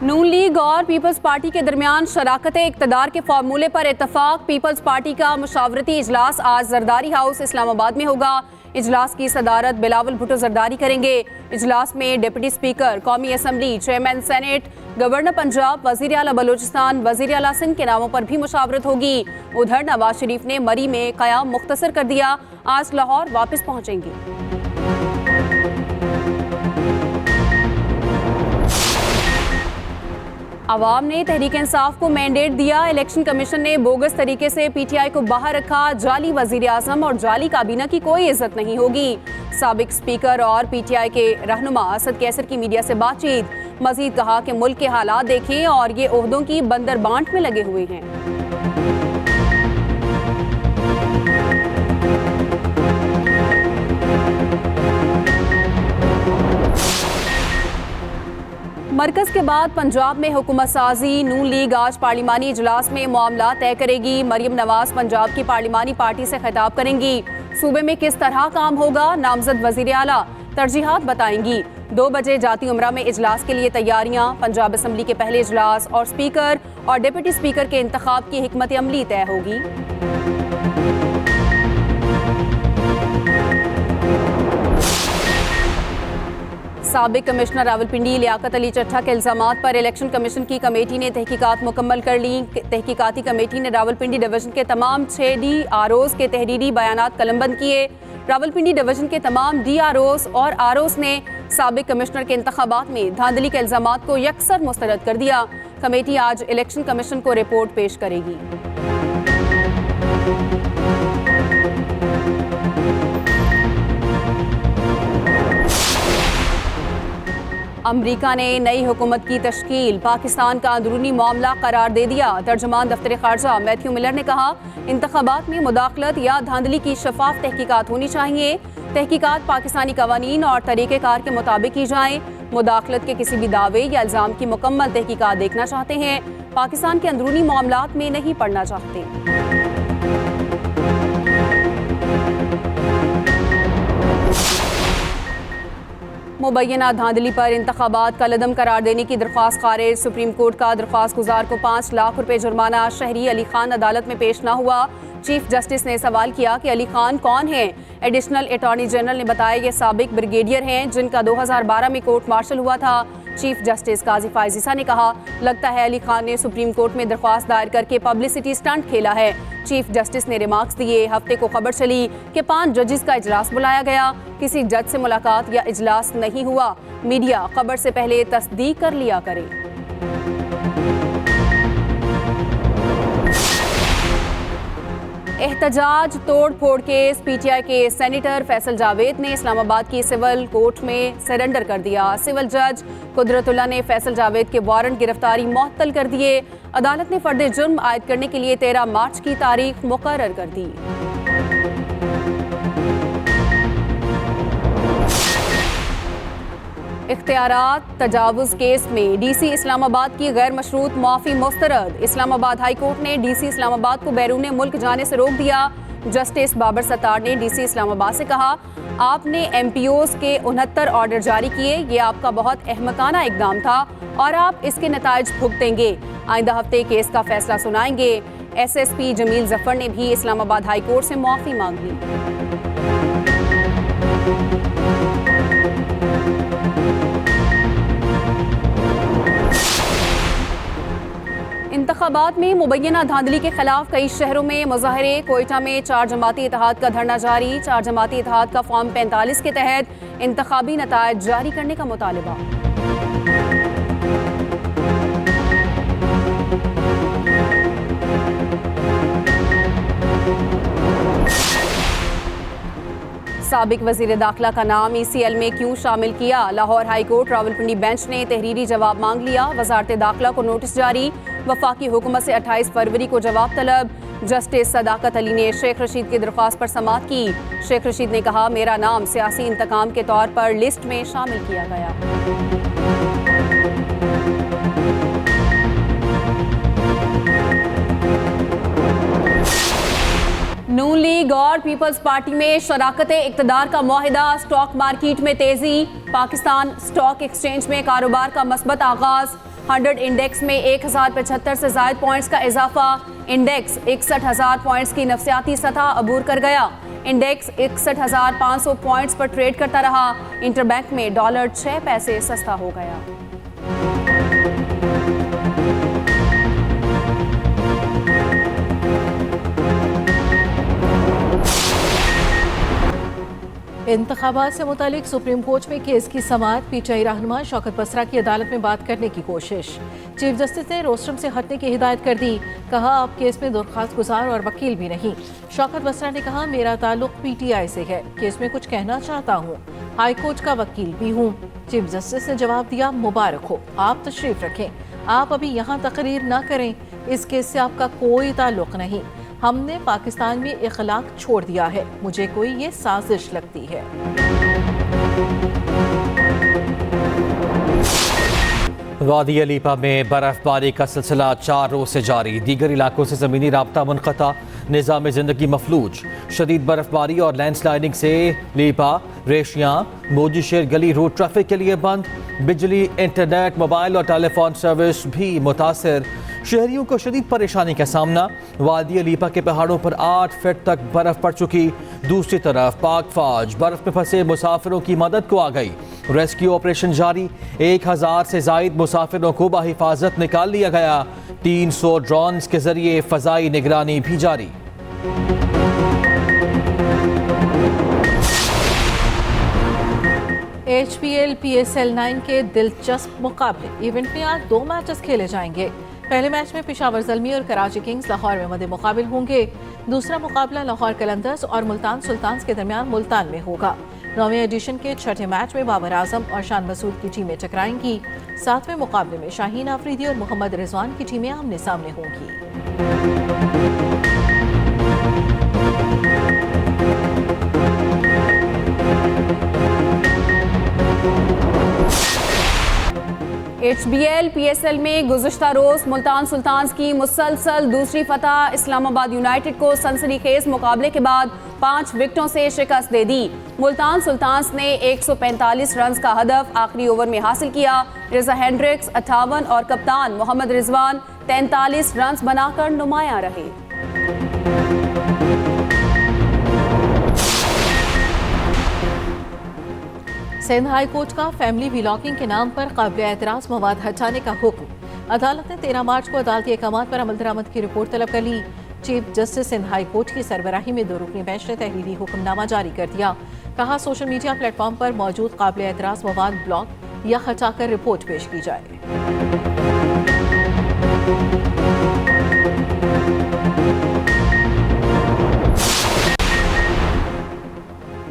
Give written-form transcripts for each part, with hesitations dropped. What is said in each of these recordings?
नून league और peoples party के दरमियान शराकत इक़्तिदार के फार्मूले पर इत्तफाक। पीपल्स पार्टी का मशावरती इजलास आज जरदारी हाउस इस्लामाबाद में होगा। इजलास की सदारत बिलावल भुट्टो जरदारी करेंगे। इजलास में डिप्टी स्पीकर, कौमी assembly, chairman senate, governor Punjab, वज़ीर आला बलोचिस्तान, वज़ीर आला सिंध के नामों पर भी मुशावरत होगी। उधर नवाज शरीफ ने मरी में क़याम मुख्तसर कर दिया, आज लाहौर वापस पहुँचेंगे। अवाम ने तहरीक इंसाफ को मैंडेट दिया। इलेक्शन कमीशन ने बोगस तरीके से पीटीआई को बाहर रखा। जाली वजीर आजम और जाली काबीना की कोई इज्जत नहीं होगी। साबिक स्पीकर और पीटीआई के रहनुमा असद कैसर की मीडिया से बातचीत। मजीद कहा कि मुल्क के हालात देखें और ये ओहदों की बंदर बांट में लगे हुए हैं। मरकज के बाद पंजाब में हुकूमत साजी। नून लीग आज पार्लिमानी इजलास में मामला तय करेगी। मरियम नवाज पंजाब की पार्लिमानी पार्टी से खिताब करेंगी। सूबे में किस तरह काम होगा, नामजद वजीर आला तरजीहात बताएंगी। 2 बजे जाती उमरा में इजलास के लिए तैयारियां। पंजाब असम्बली के पहले इजलास और स्पीकर और डिप्टी स्पीकर के इंतखाब की हिकमत अमली तय होगी। साबिक कमिश्नर रावलपिंडी लियाकत अली चट्ठा के इल्जामात पर इलेक्शन कमीशन की कमेटी ने तहकीकात मुकम्मल कर ली। तहकीकाती कमेटी ने रावलपिंडी डिवीजन के तमाम 6 DROs के तहरीरी बयानात कलमबंद किए। रावलपिंडी डिवीजन के तमाम DROs और ROs ने साबिक कमिश्नर के इंतखाबात में धांधली के इल्जामात को यकसर मुस्तरद कर दिया। कमेटी आज इलेक्शन कमीशन को रिपोर्ट पेश करेगी। अमरीका ने नई हुकूमत की तश्कील पाकिस्तान का अंदरूनी मामला करार दे दिया। तर्जुमान दफ्तर खारजा मैथ्यू मिलर ने कहा, इंतखाबात में मुदाखलत या धांधली की शफाफ तहकीकात होनी चाहिए। तहकीकात पाकिस्तानी कवानीन और तरीक़ेकार के मुताबिक की जाए। मुदाखलत के किसी भी दावे या इल्ज़ाम की मुकम्मल तहकीकात देखना चाहते हैं। पाकिस्तान के अंदरूनी मामलात में नहीं पड़ना चाहते। मुबैना धांधली पर इंतखाबात का लदम करार देने की दरख्वास्त खारिज। सुप्रीम कोर्ट का दरख्वास्त गुजार को 5 लाख रुपए जुर्माना। शहरी अली खान अदालत में पेश न हुआ। चीफ जस्टिस ने सवाल किया कि अली खान कौन है। एडिशनल अटॉर्नी जनरल ने बताया ये साबिक ब्रिगेडियर हैं जिनका 2012 में कोर्ट मार्शल हुआ था। चीफ जस्टिस काजी फायजीसा ने कहा, लगता है अली खान ने सुप्रीम कोर्ट में दरख्वास्त दायर करके पब्लिसिटी स्टंट खेला है। चीफ जस्टिस ने रिमार्क्स दिए। हफ्ते को खबर चली कि 5 जजेस का इजलास बुलाया गया, किसी जज से मुलाकात या इजलास नहीं हुआ। मीडिया खबर से पहले तस्दीक कर लिया करे। एहतजाज तोड़ फोड़ केस। पीटीआई के सेनेटर फैसल जावेद ने इस्लामाबाद की सिविल कोर्ट में सरेंडर कर दिया। सिविल जज कुदरतुल्लाह ने फैसल जावेद के वारंट गिरफ्तारी मुअत्तल कर दिए। अदालत ने फर्द जुर्म आयद करने के लिए 13 मार्च की तारीख मुकर्रर कर दी। इख्तियारात तजावुज़ केस में डीसी इस्लामाबाद की गैर मशरूत मुआफ़ी मुस्तरद। इस्लामाबाद हाई कोर्ट ने डीसी इस्लामाबाद को बैरून मुल्क जाने से रोक दिया। जस्टिस बाबर सत्तार ने डीसी इस्लामाबाद से कहा, आपने MPOs के 69 ऑर्डर जारी किए, ये आपका बहुत अहमकाना इकदाम था और आप इसके नताइज भुगतेंगे। आइंदा हफ्ते केस का फैसला सुनाएंगे। SSP जमील जफर ने भी इस्लामाबाद हाई कोर्ट से मुआफ़ी मांग ली। इंतखाबात में मुबैना धांधली के खिलाफ कई शहरों में मुजाहरे। कोयटा में 4 जमाती इत्तेहाद का धरना जारी। 4 जमाती इत्तेहाद का फॉर्म 45 के तहत इंतखाबी नतायज जारी करने का मुतालबा। साबिक वजीर दाखिला का नाम ECL में क्यों शामिल किया। Lahore high court Rawalpindi bench ने तहरीरी जवाब मांग लिया। वजारत दाखिला को नोटिस जारी। वफाकी हुकूमत से 28 फरवरी को जवाब तलब। जस्टिस सदाकत अली ने शेख रशीद की दरख्वास्त पर समाअत की। शेख रशीद ने कहा, मेरा नाम सियासी इंतकाम के तौर पर लिस्ट में शामिल किया गया। नून लीग और पीपल्स पार्टी में शराकत इक़्तिदार का मुआहिदा। स्टॉक मार्केट में तेजी। पाकिस्तान स्टॉक एक्सचेंज में कारोबार का मस्बत आगाज। 100 इंडेक्स में 1075 से ज़ायद पॉइंट्स का इजाफा। इंडेक्स 61,000 पॉइंट्स की नफसियाती सतह अबूर कर गया। इंडेक्स 61,500 पॉइंट्स पर ट्रेड करता रहा। इंटरबैंक में डॉलर 6 पैसे सस्ता हो गया। इंतखाबात से मुतालिक सुप्रीम कोर्ट में केस की समाअत। पीटीआई रहनुमा शौकत बसरा की अदालत में बात करने की कोशिश। चीफ जस्टिस ने रोस्टरम से हटने की हिदायत कर दी। कहा अब केस में दरख्वास्त गुजार और वकील भी नहीं। शौकत बसरा ने कहा मेरा ताल्लुक पीटीआई से है, केस में कुछ कहना चाहता हूँ, हाई कोर्ट का वकील भी हूँ। चीफ जस्टिस ने जवाब दिया मुबारक हो, आप तशरीफ रखें, आप अभी यहाँ तकरीर न करें, इस केस से आपका कोई ताल्लुक नहीं। हमने पाकिस्तान में इखलाक छोड़ दिया है, मुझे कोई ये साजिश लगती है। वादी अलीपा में बर्फबारी का सिलसिला 4 रोज से जारी। दीगर इलाकों से ज़मीनी राब्ता मुनक़ता, निज़ाम ज़िंदगी मफलूज। शदीद बर्फबारी और लैंडस्लाइडिंग से लीपा, रेशियाँ, मोजी शेर गली रोड ट्रैफिक के लिए बंद। बिजली, इंटरनेट, मोबाइल और टेलीफोन सर्विस भी मुतासर। शहरियों को शदीद परेशानी का सामना। वादी अलीपा के पहाड़ों पर 8 फीट तक बर्फ पड़ चुकी। दूसरी तरफ पाक फौज बर्फ में फंसे मुसाफिरों की मदद को आ गई। रेस्क्यू ऑपरेशन जारी। 1000 से जायद मुसाफिरों को बाहिफाजत निकाल लिया गया। 300 ड्रोन्स के जरिए फजाई निगरानी भी जारी। HPL PSL 9 के दिलचस्प मुकाबले। इवेंट में आज 2 मैचेस खेले जाएंगे। पहले मैच में पेशावर ज़ल्मी और कराची किंग्स लाहौर में मद्दे मुकाबिल होंगे। दूसरा मुकाबला लाहौर कलंदर्स और मुल्तान सुल्तान्स के दरमियान मुल्तान में होगा। 9वें एडिशन के छठे मैच में बाबर आजम और शान मसूद की टीमें टकराएंगी। 7वें मुकाबले में शाहीन आफरीदी और मोहम्मद रिजवान की टीमें आमने सामने होंगी। HBL PSL में गुज़िश्ता रोज मुल्तान सुल्तान्स की मुसलसल दूसरी फतह। इस्लामाबाद यूनाइटेड को सनसनीखेज मुकाबले के बाद 5 विकेटों से शिकस्त दे दी। मुल्तान सुल्तान्स ने 145 रन का हदफ आखिरी ओवर में हासिल किया। रिजा हेंड्रिक्स 58 और कप्तान मोहम्मद रिजवान 43 रन बनाकर नुमायां रहे। सिंध हाई कोर्ट का फैमिली व्लॉगिंग के नाम पर काबिल एतराज मवाद हटाने का हुक्म। अदालत ने 13 मार्च को अदालती अहकामात पर अमल दरामद की रिपोर्ट तलब कर ली। Chief justice Sindh high court की सरबराही में 2 रुकनी बेंच ने तहरीरी हुक्मनामा जारी कर दिया। कहा सोशल मीडिया प्लेटफॉर्म पर मौजूद काबिल एतराज मवाद ब्लॉक या हटाकर रिपोर्ट पेश की जाए।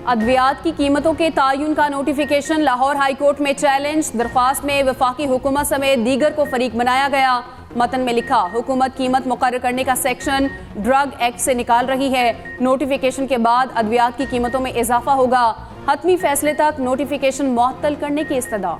अद्वियात की कीमतों के तायुन का नोटिफिकेशन लाहौर हाई कोर्ट में चैलेंज। दरख्वास्त में वफाकी हुकूमत समेत दीगर को फरीक बनाया गया। मतन में लिखा हुकूमत कीमत मुकर्रर करने का सेक्शन ड्रग एक्ट से निकाल रही है। नोटिफिकेशन के बाद अद्वियात की कीमतों में इजाफा होगा। हतमी फैसले तक नोटिफिकेशन मुअत्तल करने की इस्तदा।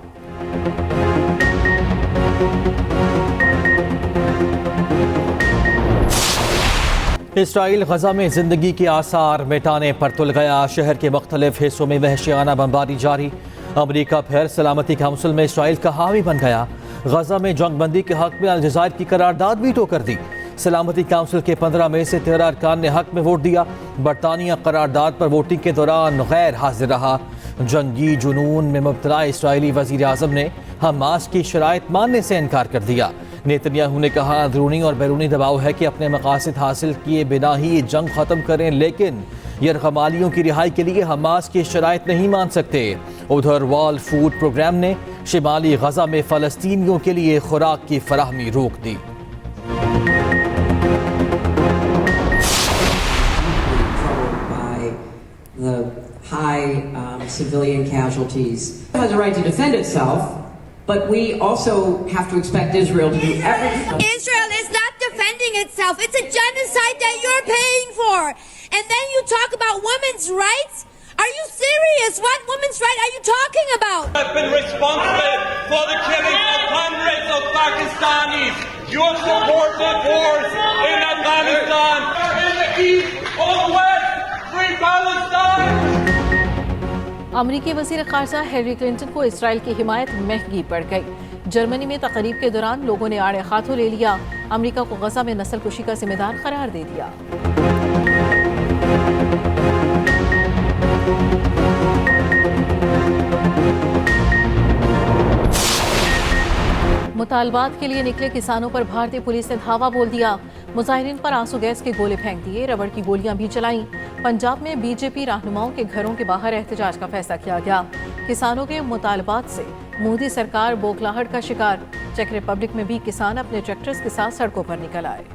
इसराइल गजा में जिंदगी के आसार मिटाने पर तुल गया। शहर के मुख्तलिफ हिस्सों में वहशियाना बमबारी जारी। अमरीका फिर सलामती काउंसिल में इसराइल का हामी बन गया। गजा में जंगबंदी के हक में अलजज़ायर की करारदाद वीटो कर दी। सलामती काउंसिल के 15 में से 13 अरकान ने हक में वोट दिया। बरतानिया करारदाद पर वोटिंग के दौरान गैर हाजिर रहा। जंगी जुनून में मुब्तला इसराइली वज़ीर आज़म ने हमास की शराइत मानने से इनकार कर दिया। नेतन्याहू ने कहा अंदरूनी और बैरूनी दबाव है कि अपने मकासद हासिल किए बिना ही जंग ख़त्म करें, लेकिन यरगमालियों की रिहाई के लिए हमास की शराइत नहीं मान सकते। उधर वर्ल्ड फूड प्रोग्राम ने शिमाली गजा में फ़लस्तीनियों के लिए खुराक की फराहमी रोक दी। Civilian casualties. It has a right to defend itself, but we also have to expect Israel to do everything. Israel is not defending itself. It's a genocide that you're paying for. And then you talk about women's rights? Are you serious? What women's right are you talking about? Have been responsible for the killing of hundreds of Pakistanis. Your supported wars in Afghanistan, in the east or the west, free Palestine. अमरीकी वज़ीर ख़ारजा Hillary Clinton को Israel की हिमायत महंगी पड़ गई। Germany में तकरीब के दौरान लोगों ने आड़े हाथों ले लिया, अमरीका को गजा में नस्ल कुशी का जिम्मेदार करार दे दिया। मुतालबात के लिए निकले किसानों पर भारतीय पुलिस ने धावा बोल दिया। मुजाहिरीन पर आंसू गैस के गोले फेंक दिए, रबड़ की गोलियां भी चलाईं। पंजाब में बीजेपी रहनुमाओं के घरों के बाहर एहतजाज का फैसला किया गया। किसानों के मुतालबात से मोदी सरकार बौखलाहट का शिकार। चेक रिपब्लिक में भी किसान अपने ट्रैक्टर्स के साथ सड़कों पर निकल आए।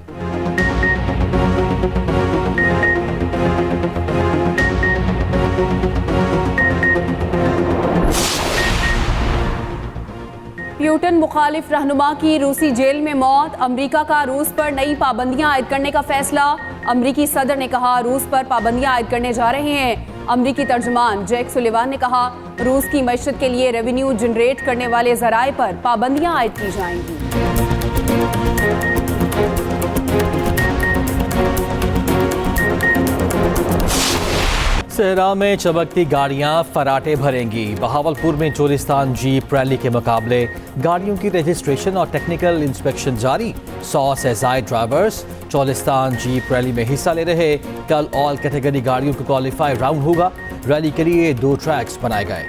प्यूटन मुखालिफ रहनुमा की रूसी जेल में मौत। अमेरिका का रूस पर नई पाबंदियां आयद करने का फैसला। अमेरिकी सदर ने कहा रूस पर पाबंदियां आयद करने जा रहे हैं। अमेरिकी तर्जुमान जैक सुलिवान ने कहा रूस की मईशत के लिए रेवेन्यू जनरेट करने वाले जराए पर पाबंदियां आयद की जाएंगी। सहरा में चमकती गाड़ियां फराटे भरेंगी। बहावलपुर में चोलिस्तान जीप रैली के मुकाबले गाड़ियों की रजिस्ट्रेशन और टेक्निकल इंस्पेक्शन जारी। 100 से ज़ायद ड्राइवर्स चोलिस्तान जीप रैली में हिस्सा ले रहे। कल ऑल कैटेगरी गाड़ियों को क्वालिफाई राउंड होगा। रैली के लिए 2 ट्रैक्स बनाए गए।